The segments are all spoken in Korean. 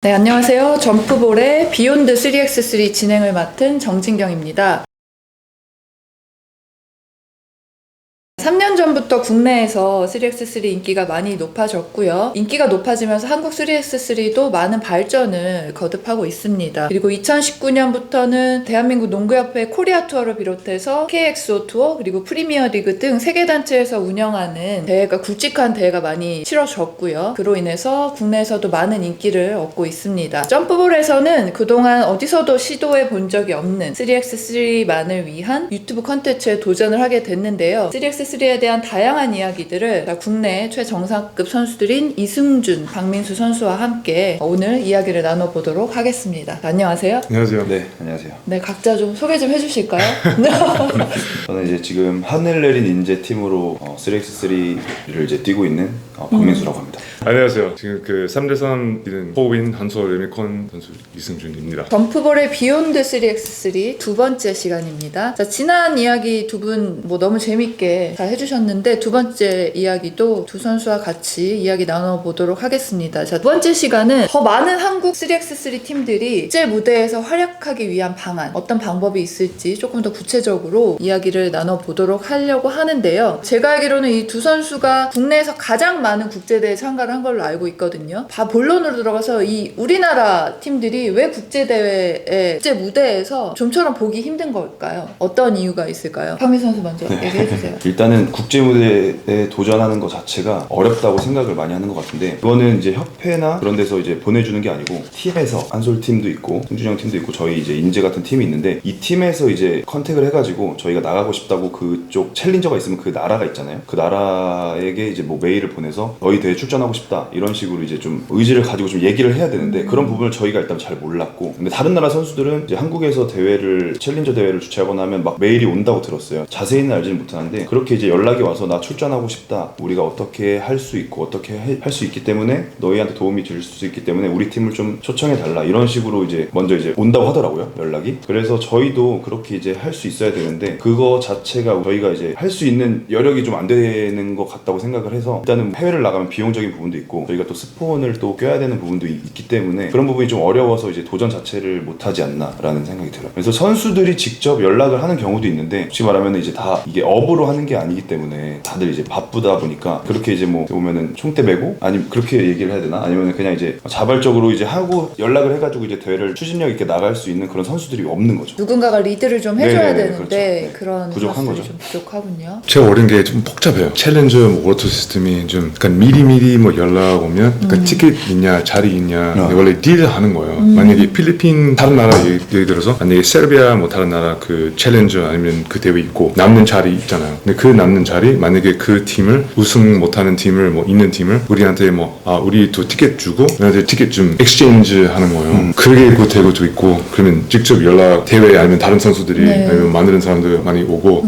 네, 안녕하세요. 점프볼의 비욘드 3x3 진행을 맡은 정진경입니다. 3년 전부터 국내에서 3x3 인기가 많이 높아졌고요. 인기가 높아지면서 한국 3x3도 많은 발전을 거듭하고 있습니다. 그리고 2019년부터는 대한민국 농구협회 코리아 투어를 비롯해서 KXO 투어 그리고 프리미어 리그 등 세계 단체에서 운영하는 대회가 굵직한 대회가 많이 치러졌고요. 그로 인해서 국내에서도 많은 인기를 얻고 있습니다. 점프볼에서는 그동안 어디서도 시도해 본 적이 없는 3x3만을 위한 유튜브 컨텐츠에 도전을 하게 됐는데요. 3x3에 대한 다양한 이야기들을 국내 최정상급 선수들인 이승준, 박민수 선수와 함께 오늘 이야기를 나눠보도록 하겠습니다. 안녕하세요. 안녕하세요. 네, 안녕하세요. 네, 각자 좀 소개 좀 해주실까요? 저는 이제 지금 하늘 내린 인재 팀으로 3x3를 이제 뛰고 있는 박민수라고 합니다. 안녕하세요. 지금 그 3대3 뛰는 호빈, 한솔, 레미콘 선수 이승준입니다. 점프볼의 비욘드 3x3 두 번째 시간입니다. 자, 지난 이야기 두 분 뭐 너무 재밌게 잘 해주셨는데 두 번째 이야기도 두 선수와 같이 이야기 나눠보도록 하겠습니다. 자, 두 번째 시간은 더 많은 한국 3x3 팀들이 국제 무대에서 활약하기 위한 방안, 어떤 방법이 있을지 조금 더 구체적으로 이야기를 나눠보도록 하려고 하는데요. 제가 알기로는 이 두 선수가 국내에서 가장 많은 국제대회에 참가를 한 걸로 알고 있거든요. 본론으로 들어가서 이 우리나라 팀들이 왜 국제대회에 국제 무대에서 좀처럼 보기 힘든 걸까요? 어떤 이유가 있을까요? 박민 선수 먼저 얘기해주세요. 일단은 국제 무대에 도전하는 것 자체가 어렵다고 생각을 많이 하는 것 같은데, 그거는 이제 협회나 그런 데서 이제 보내주는 게 아니고 팀에서 한솔 팀도 있고 승준형 팀도 있고 저희 이제 인재 같은 팀이 있는데, 이 팀에서 이제 컨택을 해가지고 저희가 나가고 싶다고 그쪽 챌린저가 있으면 그 나라가 있잖아요. 그 나라에게 이제 뭐 메일을 보내서 너희 대회 출전하고 싶다 이런 식으로 이제 좀 의지를 가지고 좀 얘기를 해야 되는데, 그런 부분을 저희가 일단 잘 몰랐고, 근데 다른 나라 선수들은 이제 한국에서 대회를 챌린저 대회를 주최하거나 하면 막 메일이 온다고 들었어요. 자세히는 알지는 못하는데 그렇게 이제 연락이 와서 나 출전하고 싶다, 우리가 어떻게 할 수 있고 어떻게 할 수 있기 때문에 너희한테 도움이 될 수 있기 때문에 우리 팀을 좀 초청해 달라, 이런 식으로 이제 먼저 이제 온다고 하더라고요, 연락이. 그래서 저희도 그렇게 이제 할 수 있어야 되는데, 그거 자체가 저희가 이제 할 수 있는 여력이 좀 안 되는 것 같다고 생각을 해서, 일단은 해외를 나가면 비용적인 부분도 있고 저희가 또 스폰을 또 껴야 되는 부분도 있기 때문에 그런 부분이 좀 어려워서 이제 도전 자체를 못하지 않나라는 생각이 들어요. 그래서 선수들이 직접 연락을 하는 경우도 있는데, 솔직히 말하면 이제 다 이게 업으로 하는 게 아니기 때문에 다들 이제 바쁘다 보니까 그렇게 이제 뭐 보면은 총대 메고, 아니면 그렇게 얘기를 해야 되나, 아니면 그냥 이제 자발적으로 이제 하고 연락을 해가지고 이제 대회를 추진력 있게 나갈 수 있는 그런 선수들이 없는 거죠. 누군가가 리드를 좀 해줘야 네네, 되는데 그렇죠. 네. 그런 부족한 선수들이 거죠. 좀 부족하군요. 제가 어린 게 좀 복잡해요. 챌린저 뭐 워터 시스템이 좀 약간 미리미리 뭐 연락 오면 약간 티켓 있냐 자리 있냐 원래 딜을 하는 거예요. 만약에 필리핀 다른 나라 예를 들어서 만약에 세르비아 뭐 다른 나라 그 챌린저 아니면 그 대회 있고 남는 자리 있잖아요. 근데 그 남는 자리 만약에 그 팀을 우승 못하는 팀을 뭐 있는 팀을 우리한테 뭐 우리 또 티켓 주고 우리한테 티켓 좀 엑스체인지 하는 거예요. 그게 그 대회도 있고, 그러면 직접 연락 대회 아니면 다른 선수들이 네. 아니면 만드는 사람들 많이 오고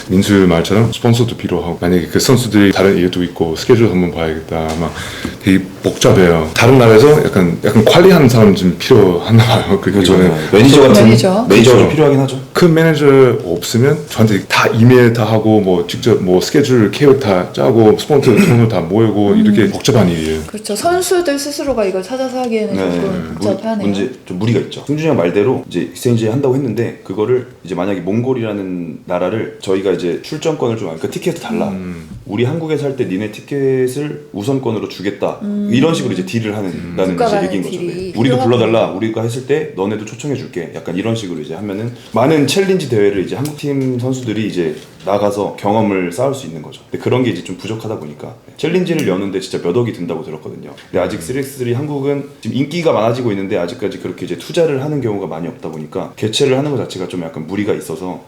민수 말처럼 스폰서도 필요하고, 만약에 그 선수들이 다른 일도 있고 스케줄 한번 봐야겠다, 막 되게 복잡해요. 다른 나라에서 약간 관리하는 사람 좀 필요하나 봐요. 그렇죠. 이거는 매니저 같은 매니저가 좀 그렇죠. 필요하긴 하죠. 그 매니저 없으면 저한테 다 이메일 다 하고 뭐 직접 뭐 스케줄 계획 다 짜고 스폰서 돈을 다 모으고 이렇게 복잡한 일이에요. 그렇죠. 선수들 스스로가 이걸 찾아서 하기에는 조금 복잡하네요. 문제 좀 무리가 있죠. 승준이 형 말대로 이제 익스체인지 한다고 했는데, 그거를 이제 만약에 몽골이라는 나라를 저희가 이제 출전권을 좀, 그러니까 티켓을 달라. 우리 한국에서 할 때 니네 티켓을 우선권으로 주겠다. 이런 식으로 이제 딜을 한다는 이제 얘기인 거죠. 네. 우리도 불러달라. 우리가 했을 때 너네도 초청해줄게. 약간 이런 식으로 이제 하면은 많은 챌린지 대회를 이제 한국팀 선수들이 이제 나가서 경험을 쌓을 수 있는 거죠. 근데 그런 게 이제 좀 부족하다 보니까 챌린지를 여는데 진짜 몇 억이 든다고 들었거든요. 근데 아직 3x3 한국은 지금 인기가 많아지고 있는데 아직까지 그렇게 이제 투자를 하는 경우가 많이 없다 보니까 개최를 하는 것 자체가 좀 약간 무리가 있어서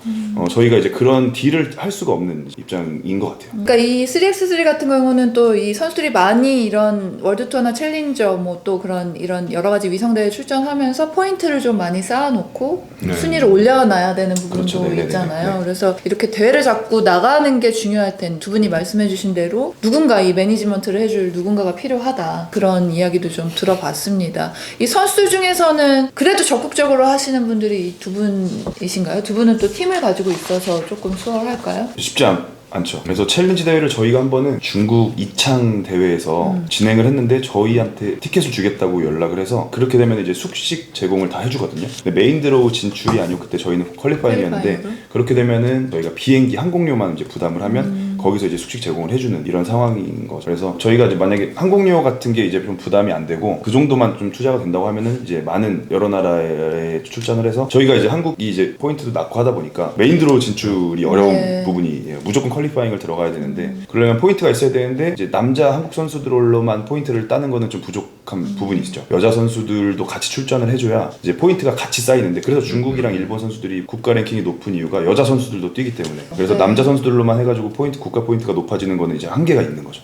저희가 이제 그런 딜을 할 수가 없는 입장인 것 같아요. 그러니까 이 3x3 같은 경우는 또 이 선수들이 많이 이런 월드투어나 챌린저 뭐 또 그런 이런 여러 가지 위성대회 출전하면서 포인트를 좀 많이 쌓아놓고 순위를 올려놔야 되는 부분도 그렇죠. 네네네. 있잖아요. 네. 그래서 이렇게 대회를 자꾸 나가는 게 중요할 텐, 두 분이 말씀해주신 대로 누군가 이 매니지먼트를 해줄 누군가가 필요하다, 그런 이야기도 좀 들어봤습니다. 이 선수 중에서는 그래도 적극적으로 하시는 분들이 이 두 분이신가요? 두 분은 또 팀을 가지고 있어서 조금 수월할까요? 쉽지 않죠. 그래서 챌린지 대회를 저희가 한 번은 중국 이창 대회에서 진행을 했는데 저희한테 티켓을 주겠다고 연락을 해서 그렇게 되면 이제 숙식 제공을 다 해주거든요. 근데 메인 드로우 진출이 아니고 그때 저희는 퀄리파이였는데 퀄리파이어로? 그렇게 되면은 저희가 비행기 항공료만 이제 부담을 하면 거기서 이제 숙식 제공을 해주는 이런 상황인 거죠. 그래서 저희가 이제 만약에 항공료 같은 게 이제 좀 부담이 안 되고 그 정도만 좀 투자가 된다고 하면은 이제 많은 여러 나라에 출전을 해서 저희가 이제 한국이 이제 포인트도 낮고 하다 보니까 메인 드로우 진출이 어려운 네. 부분이에요. 무조건 퀄리파잉을 들어가야 되는데 그러려면 포인트가 있어야 되는데 이제 남자 한국 선수들로만 포인트를 따는 거는 좀 부족한 부분이 있죠. 여자 선수들도 같이 출전을 해줘야 이제 포인트가 같이 쌓이는데 그래서 중국이랑 일본 선수들이 국가 랭킹이 높은 이유가 여자 선수들도 뛰기 때문에 그래서 네. 남자 선수들로만 해가지고 포인트 국가 포인트가 높아지는 거는 이제 한계가 있는 거죠.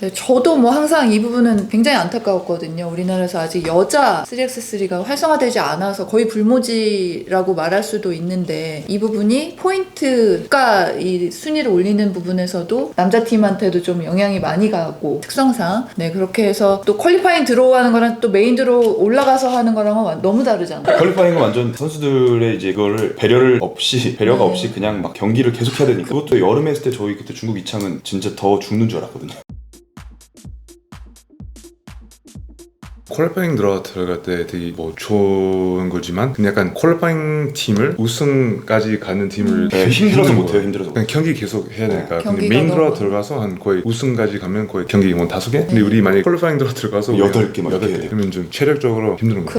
네, 저도 뭐 항상 이 부분은 굉장히 안타까웠거든요. 우리나라에서 아직 여자 3x3가 활성화되지 않아서 거의 불모지라고 말할 수도 있는데 이 부분이 포인트가 이 순위를 올리는 부분에서도 남자팀한테도 좀 영향이 많이 가고 특성상 네 그렇게 해서 또 퀄리파잉 들어오는 거랑 또 메인 들어 올라가서 하는 거랑은 너무 다르잖아요. 퀄리파잉은 완전 선수들의 이제 이거를 배려가 네. 없이 그냥 막 경기를 계속 해야 되니까 그것도 여름에 했을 때 저희 그때 중국 이창은 진짜 더 죽는 줄 알았거든요. 퀄리파잉 들어갈 때 되게 뭐 좋은 거지만 근데 약간 퀄리파잉 팀을 우승까지 가는 팀을 네, 힘들어서 힘든 못해요. 거예요. 힘들어서 그냥 경기 계속 해야 되니까 근데 경기가 메인 들어 너무- 들어가서 한 거의 우승까지 가면 거의 경기 뭐 5개? 근데 우리 만약에 퀄리파잉 들어가서 8개 막 이렇게 해야 돼요. 그러면 좀 체력적으로 힘든 거예요.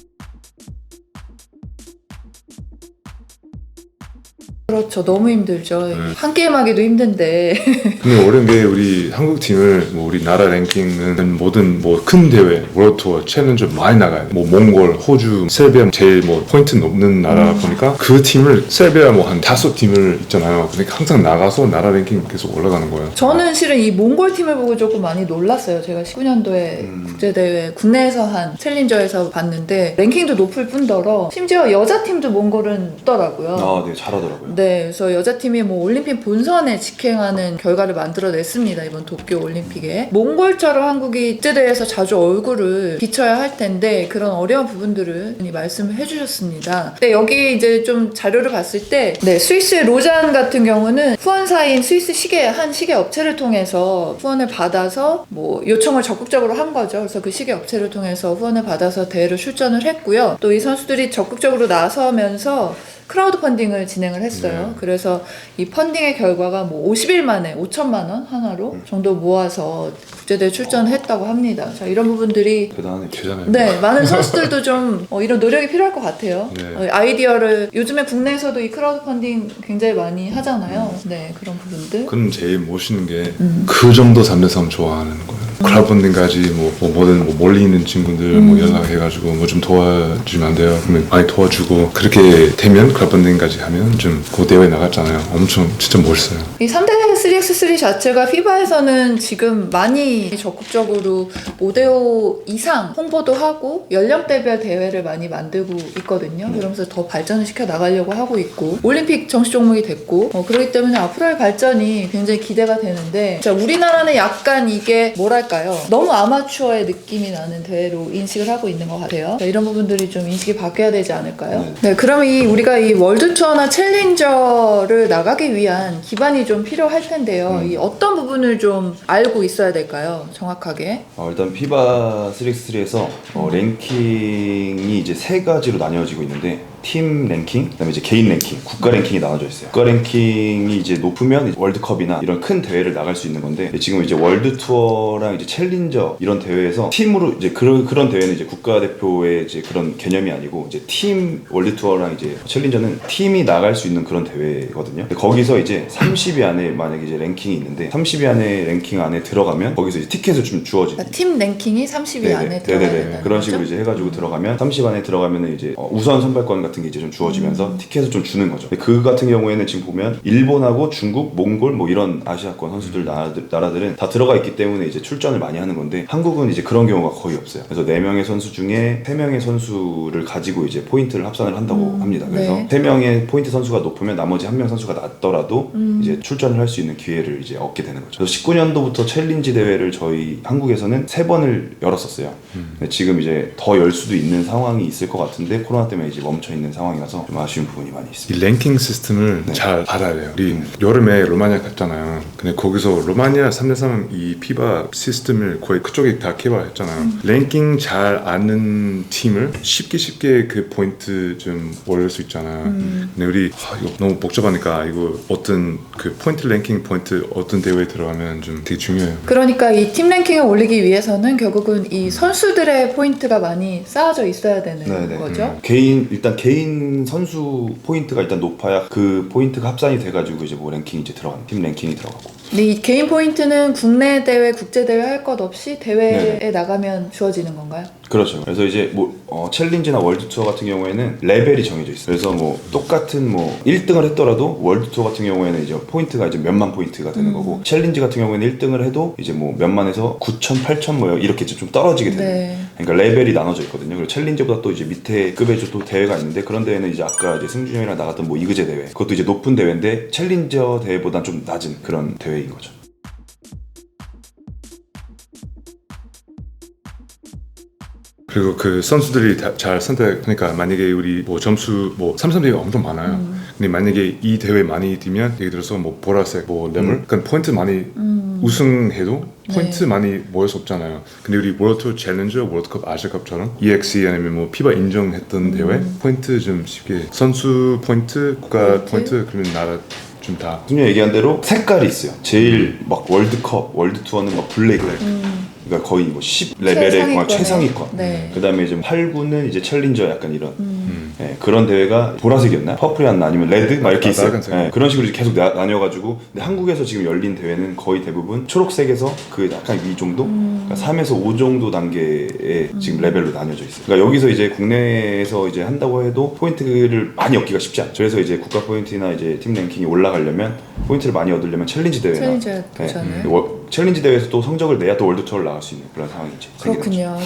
그렇죠. 너무 힘들죠. 한 게임 하기도 힘든데 근데 어려운 게 우리 한국 팀을 뭐 우리나라 랭킹은 모든 뭐 큰 대회, 월드 투어, 챌린저 많이 나가요. 뭐 몽골, 호주, 세르비아 제일 뭐 포인트 높는 나라 보니까 그 팀을 세르비아 뭐 한 5팀을 있잖아요. 그러니까 항상 나가서 나라 랭킹 계속 올라가는 거예요. 저는 실은 이 몽골 팀을 보고 조금 많이 놀랐어요. 제가 19년도에 국제대회 국내에서 한 챌린저에서 봤는데 랭킹도 높을 뿐더러 심지어 여자 팀도 몽골은 있더라고요. 아, 네, 잘하더라고요. 네, 그래서 여자팀이 뭐 올림픽 본선에 직행하는 결과를 만들어냈습니다. 이번 도쿄 올림픽에. 몽골처럼 한국이 국제대회에서 자주 얼굴을 비춰야 할 텐데 그런 어려운 부분들을 많이 말씀을 해주셨습니다. 근데 여기 이제 좀 자료를 봤을 때 네, 스위스의 로잔 같은 경우는 후원사인 스위스 한 시계 업체를 통해서 후원을 받아서 뭐 요청을 적극적으로 한 거죠. 그래서 그 시계 업체를 통해서 후원을 받아서 대회를 출전을 했고요. 또 이 선수들이 적극적으로 나서면서 크라우드 펀딩을 진행을 했어요. 그래서 이 펀딩의 결과가 뭐 50일 만에 5천만 원 하나로 정도 모아서 국제대회 출전을 했다고 합니다. 자, 이런 부분들이 대단하네요. 되잖아요. 네, 많은 선수들도 좀 이런 노력이 필요할 것 같아요. 네. 아이디어를 요즘에 국내에서도 이 크라우드 펀딩 굉장히 많이 하잖아요. 네, 그런 부분들. 그건 제일 멋있는 게 그 정도 3대3 좋아하는 거예요. 크라우드 펀딩까지 뭐든 뭐 멀리 있는 친구들 뭐 연락해가지고 뭐 좀 도와주면 안 돼요. 그러면 많이 도와주고 그렇게 되면 크라우드 펀딩까지 하면 좀 그 대회 나갔잖아요. 엄청 진짜 멋있어요. 이 3대 3x3 자체가 FIBA에서는 지금 많이 적극적으로 5대5 이상 홍보도 하고 연령대별 대회를 많이 만들고 있거든요. 그러면서 더 발전을 시켜 나가려고 하고 있고 올림픽 정식 종목이 됐고 그렇기 때문에 앞으로의 발전이 굉장히 기대가 되는데 자, 우리나라는 약간 이게 뭐랄까요? 너무 아마추어의 느낌이 나는 대회로 인식을 하고 있는 것 같아요. 자, 이런 부분들이 좀 인식이 바뀌어야 되지 않을까요? 네, 그럼 우리가 이 월드 투어나 챌린저를 나가기 위한 기반이 좀 필요할 텐데요. 이 어떤 부분을 좀 알고 있어야 될까요? 정확하게. 일단 피바 3x3에서 랭킹이 이제 3가지로 나뉘어지고 있는데 팀 랭킹, 그다음에 이제 개인 랭킹, 국가 랭킹이 나눠져 있어요. 국가 랭킹이 이제 높으면 이제 월드컵이나 이런 큰 대회를 나갈 수 있는 건데 지금 이제 월드 투어랑 이제 챌린저 이런 대회에서 팀으로 이제 그런 대회는 이제 국가대표의 이제 그런 개념이 아니고 이제 팀 월드 투어랑 이제 챌린저는 팀이 나갈 수 있는 그런 대회거든요. 근데 거기서 이제 30위 안에 만약에 이제 랭킹이 있는데 30위 안에 랭킹 안에 들어가면 거기서 이제 티켓을 좀 주어지는. 그러니까 팀 랭킹이 30위 안에 들어가야 된다는 그런 거죠? 식으로 이제 해가지고 들어가면 30 안에 들어가면은 이제 우선 선발권 같은 게 이제 좀 주어지면서 티켓을 좀 주는 거죠. 그 같은 경우에는 지금 보면 일본하고 중국, 몽골 뭐 이런 아시아권 선수들 나라들은 다 들어가 있기 때문에 이제 출전을 많이 하는 건데 한국은 이제 그런 경우가 거의 없어요. 그래서 4명의 선수 중에 3명의 선수를 가지고 이제 포인트를 합산을 한다고 합니다. 그래서 네. 3명의 포인트 선수가 높으면 나머지 1명 선수가 낮더라도 이제 출전을 할 수 있는 기회를 이제 얻게 되는 거죠. 그래서 19년도부터 챌린지 대회를 저희 한국에서는 3번을 열었었어요. 근데 지금 이제 더 열 수도 있는 상황이 있을 것 같은데 코로나 때문에 이제 멈춰 있는 있는 상황이라서 좀 아쉬운 부분이 많이 이 있습니다. 랭킹 시스템을 잘 알아야 돼요. 우리 여름에 로마니아 갔잖아요. 근데 거기서 로마니아 3대3 이 피바 시스템을 거의 그쪽에 다 개발했잖아요. 랭킹 잘 아는 팀을 쉽게 그 포인트 좀 올릴 수 있잖아요. 근데 우리 이거 너무 복잡하니까 이거 어떤 그 포인트 랭킹 포인트 어떤 대회에 들어가면 좀 되게 중요해요. 그러니까 이 팀 랭킹을 올리기 위해서는 결국은 이 선수들의 포인트가 많이 쌓아져 있어야 되는 네네. 거죠. 일단 개인 선수 포인트가 일단 높아야 그 포인트가 합산이 돼가지고 이제 뭐 랭킹이 이제 들어가는 팀 랭킹이 들어가고. 근데 이 개인 포인트는 국내 대회, 국제 대회 할 것 없이 대회에 네네. 나가면 주어지는 건가요? 그렇죠. 그래서 이제 뭐 챌린지나 월드 투어 같은 경우에는 레벨이 정해져 있어요. 그래서 뭐 똑같은 뭐 1등을 했더라도 월드 투어 같은 경우에는 이제 포인트가 이제 몇만 포인트가 되는 거고 챌린지 같은 경우에는 1등을 해도 이제 뭐 몇만에서 9천, 8천 뭐 이렇게 좀 떨어지게 되는. 네. 그러니까 레벨이 나눠져 있거든요. 그리고 챌린지보다 또 이제 밑에 급의 또 대회가 있는데 그런 대회는 이제 아까 이제 승준이 형이랑 나갔던 뭐 이그제 대회 그것도 이제 높은 대회인데 챌린저 대회보단 좀 낮은 그런 대회인 거죠. 그리고 그 선수들이 잘 선택하니까 만약에 우리 뭐 점수 뭐 3, 3대회가 엄청 많아요. 근데 만약에 이 대회 많이 뛰면 예를 들어서 뭐 보라색 뭐 레벨 그러니까 포인트 많이 우승해도 포인트 많이 모을 수 없잖아요. 근데 우리 월드 챌린저, 월드컵, 아시아컵처럼 EXE 아니면 뭐 피바 인정했던 대회 포인트 좀 쉽게 선수 포인트, 국가 포인트 그러면 나라 좀 다 승준이 얘기한 대로 색깔이 있어요. 제일 막 월드컵, 월드 투어는 막 블랙. 그러니까 거의 뭐 10 레벨의 최상위권. 네. 그다음에 이제 8구는 이제 챌린저 약간 이런 예, 그런 대회가 보라색이었나? 퍼플이었나? 아니면 레드? 막 이렇게 있어요. 예, 그런 식으로 이제 계속 나뉘어가지고 근데 한국에서 지금 열린 대회는 거의 대부분 초록색에서 그 약간 위 정도? 그러니까 3에서 5 정도 단계의 지금 레벨로 나뉘어져 있어요. 그러니까 여기서 이제 국내에서 이제 한다고 해도 포인트를 많이 얻기가 쉽지 않죠. 그래서 이제 국가 포인트나 이제 팀 랭킹이 올라가려면 포인트를 많이 얻으려면 챌린지 대회나 챌린지잖아요. 챌린지 대회에서 또 성적을 내야 또 월드 투어를 나갈 수 있는 그런 상황이 이제 그렇군요.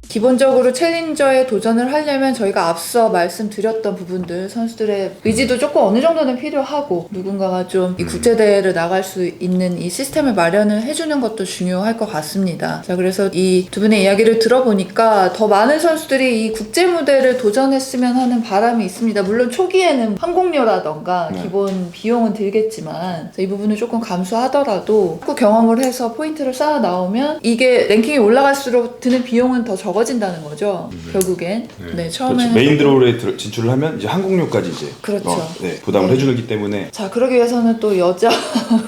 기본적으로 챌린저에 도전을 하려면 저희가 앞서 말씀드렸던 부분들 선수들의 의지도 조금 어느 정도는 필요하고 누군가가 좀 이 국제대회를 나갈 수 있는 이 시스템을 마련을 해주는 것도 중요할 것 같습니다. 자, 그래서 이 두 분의 이야기를 들어보니까 더 많은 선수들이 이 국제 무대를 도전했으면 하는 바람이 있습니다. 물론 초기에는 항공료라던가 기본 비용은 들겠지만 이 부분을 조금 감수하더라도 그 경험을 해서 포인트를 쌓아 나오면 이게 랭킹이 올라갈수록 드는 비용은 더 적어진다는 거죠. 결국엔. 네, 처음에는 그렇죠. 메인 드로우에 진출을 하면 이제 항공료까지 이제 그렇죠. 부담을 해주기 때문에 자, 그러기 위해서는 또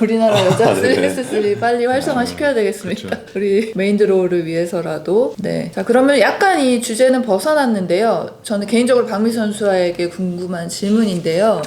우리나라 여자 네네. 3x3 빨리 활성화 시켜야 되겠습니다. 그렇죠. 우리 메인 드로우를 위해서라도. 네. 자, 그러면 약간 이 주제는 벗어났는데요. 저는 개인적으로 박미 선수에게 궁금한 질문인데요.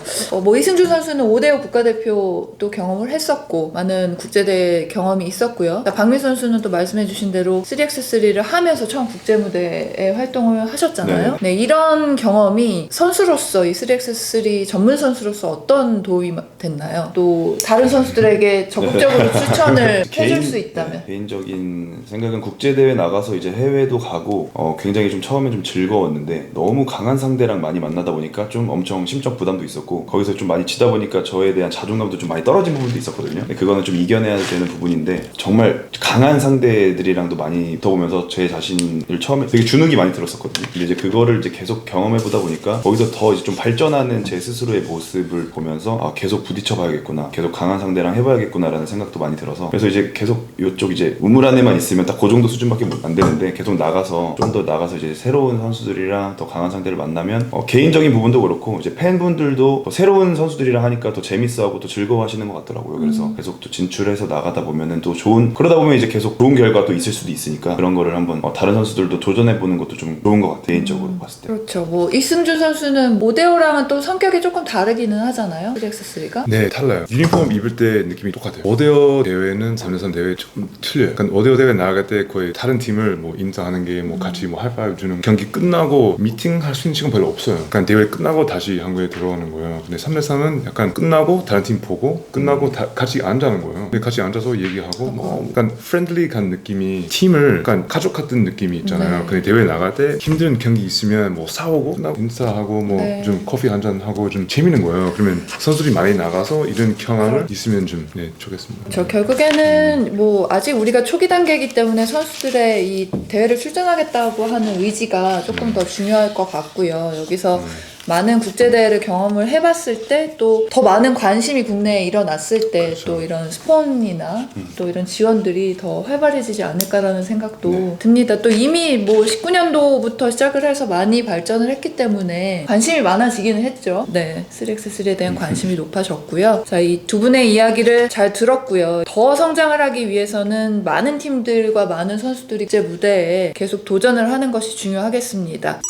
뭐 이승준 선수는 5대5 국가대표도 경험을 했었고 많은 국제대회 경험이 있었고요. 자, 박미 선수는 또 말씀해주신 대로 3x3를 하면서 처음 국제 무대에 활동을 하셨잖아요. 네, 이런 경험이 선수로서 이 3x3 전문 선수로서 어떤 도움이 됐나요? 또 다른 선수들에게 적극적으로 추천을 해줄 수 있다면? 개인적인 생각은 국제대회 나가서 이제 해외도 가고 굉장히 좀 처음에 좀 즐거웠는데 너무 강한 상대랑 많이 만나다 보니까 좀 엄청 심적 부담도 있었고 거기서 좀 많이 지다 보니까 저에 대한 자존감도 좀 많이 떨어진 부분도 있었거든요. 그거는 좀 이겨내야 되는 부분인데 정말 강한 상대들이랑도 많이 붙어보면서 제 자신을 처음에 되게 주눅이 많이 들었었거든요. 근데 이제 그거를 이제 계속 경험해보다 보니까 거기서 더 이제 좀 발전하는 제 스스로의 모습을 보면서 계속 부딪혀봐야겠구나, 계속 강한 상대랑 해봐야겠구나라는 생각도 많이 들어서 그래서 이제 계속 이쪽 이제 우물 안에만 있으면 딱 그 정도 수준밖에 안 되는데 계속 나가서 좀 더 나가서 이제 새로운 선수들이랑 더 강한 상대를 만나면 개인적인 부분도 그렇고 이제 팬분들도 새로운 선수들이랑 하니까 더 재밌어하고 또 즐거워하시는 것 같더라고요. 그래서 계속 또 진출해서 나가다 보면은 또 그러다 보면 이제 계속 좋은 결과도 있을 수도 있으니까 그런 거를 한번 다른 선수들도 도전해보는 것도 좀 좋은 것 같아요. 개인적으로 봤을 때. 그렇죠. 뭐 이승준 선수는 모데오랑은 또 성격이 조금 다르기는 하잖아요. 3x3가. 네, 달라요. 유니폼 입을 때 느낌이 똑같아요. 5대5 대회는 3대3 대회 좀 틀려요. 그러니까 5대5 대회 나갈 때 거의 다른 팀을 뭐 인사하는 게 뭐 같이 뭐 하이파이브 주는 경기 끝나고 미팅할 수 있는 시간 별로 없어요. 그러니까 대회 끝나고 다시 한국에 들어오는 거예요. 근데 3대3은 약간 끝나고 다른 팀 보고 끝나고 같이 앉아는 거예요. 근데 같이 앉아서 얘기하고 뭐 약간 프렌들리한 느낌이 팀을 약간 가족 같은 느낌이 있잖아요. 있잖아요. 네. 근데 대회 나갈 때 힘든 경기 있으면 뭐 싸우고 나 인사하고 뭐 네. 좀 커피 한잔 하고 좀 재밌는 거예요. 그러면 선수들이 많이 나가서 이런 경험을 있으면 좀 좋겠습니다. 저 결국에는 뭐 아직 우리가 초기 단계이기 때문에 선수들의 이 대회를 출전하겠다고 하는 의지가 조금 더 중요할 것 같고요. 여기서 많은 국제대회를 경험을 해봤을 때 또 더 많은 관심이 국내에 일어났을 때 또 이런 스폰이나 또 이런 지원들이 더 활발해지지 않을까라는 생각도 듭니다. 또 이미 뭐 19년도부터 시작을 해서 많이 발전을 했기 때문에 관심이 많아지기는 했죠. 네, 3x3에 대한 관심이 높아졌고요. 자, 이 두 분의 이야기를 잘 들었고요. 더 성장을 하기 위해서는 많은 팀들과 많은 선수들이 국제 무대에 계속 도전을 하는 것이 중요하겠습니다.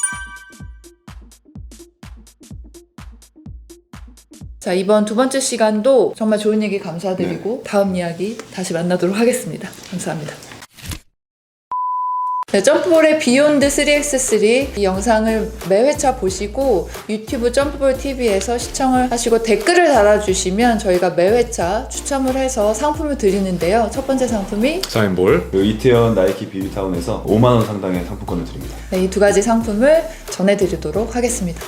자, 이번 두 번째 시간도 정말 좋은 얘기 감사드리고 다음 이야기 다시 만나도록 하겠습니다. 감사합니다. 네, 점프볼의 비욘드 3x3 이 영상을 매 회차 보시고 유튜브 점프볼 TV에서 시청을 하시고 댓글을 달아주시면 저희가 매 회차 추첨을 해서 상품을 드리는데요. 첫 번째 상품이 사인볼 그 이태원 나이키 비비타운에서 5만 원 상당의 상품권을 드립니다. 네, 이 두 가지 상품을 전해드리도록 하겠습니다.